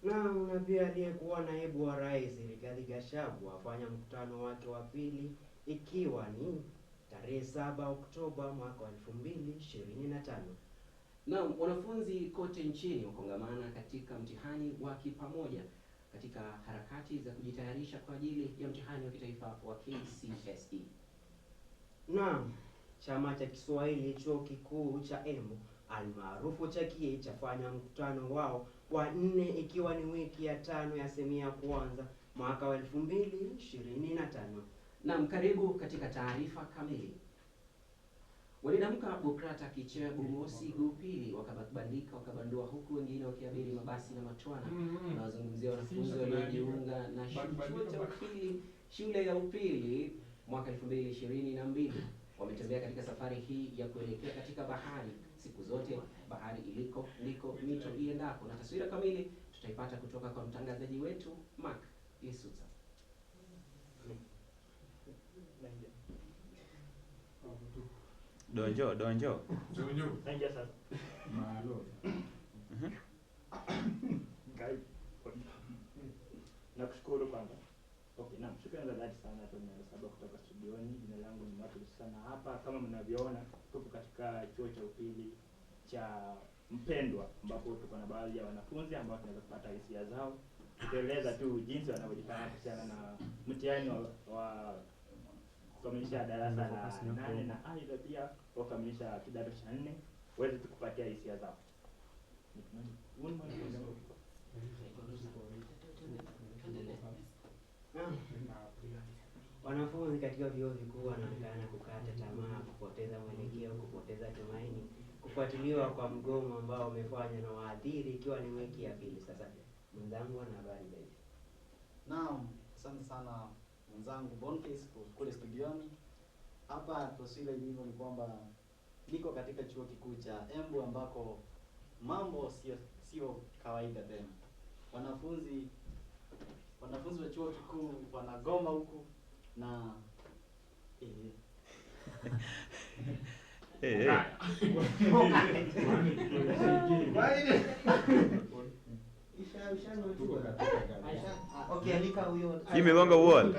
Na pia aliyekuwa naibu wa rais Rigathi Gachagua afanya mkutano wake wa pili ikiwa ni tarehe 7 Oktoba mwaka wa 2025. Na wanafunzi kote nchini wakongamana katika mtihani wa kipamoja katika harakati za kujitayarisha kwa ajili ya mtihani wa kitaifa wa KCSE. Naam, chama cha Kiswahili chuo kikuu cha Embu almaarufu CHAKIE chafanya mkutano wao wa 4 ikiwa ni wiki ya 5 ya semia ya kwanza mwaka wa 2025. Naam, karibu katika taarifa kamili. Walidamka Bokrata Kichebu Mosi Gupili wakabandika wakabandua, huku wengine wakiabiri mabasi na matwana. Tunazungumzia wanafunzi waliojiunga na shule ya upili mwaka 2022. Wametembea katika safari hii ya kuelekea katika bahari. Siku zote bahari iliko ndiko mito iendako, na taswira kamili tutaipata kutoka kwa mtangazaji wetu Mark Isuta. Donjo. Naingia sasa. Malo. Guys. Nakushukuru kwanza. Okay, naam, shukrani za dhati sana kwa sababu kutoka studioni. Jina langu ni Mark sana. Hapa kama mnavyoona tupo katika chuo cha upili cha Mpendwa, ambapo tuko na baadhi ya wanafunzi ambao tunaweza kupata hisia zao. Tutaeleza tu jinsi wanavyojipanga kuhusiana na mtihani wa kukamilisha darasa la 8 na aidha pia kukamilisha kidato cha 4, waweze tukupatia hisia zao. Wanafunzi katika vyuo vikuu wanaonekana kukata tamaa, kupoteza mwelekeo, kupoteza tumaini, kufuatiliwa kwa mgomo ambao umefanywa na waadhiri ikiwa ni wiki ya pili sasa. Mwenzangu ana habari zaidi. Naam, asante sana mwenzangu Boniface kule studioni. Hapa taswira ilivyo ni kwamba niko katika chuo kikuu cha Embu ambako mambo sio kawaida tena. Wanafunzi wa chuo kikuu wanagoma huku na Okay, alika huyo. Imegonga wall.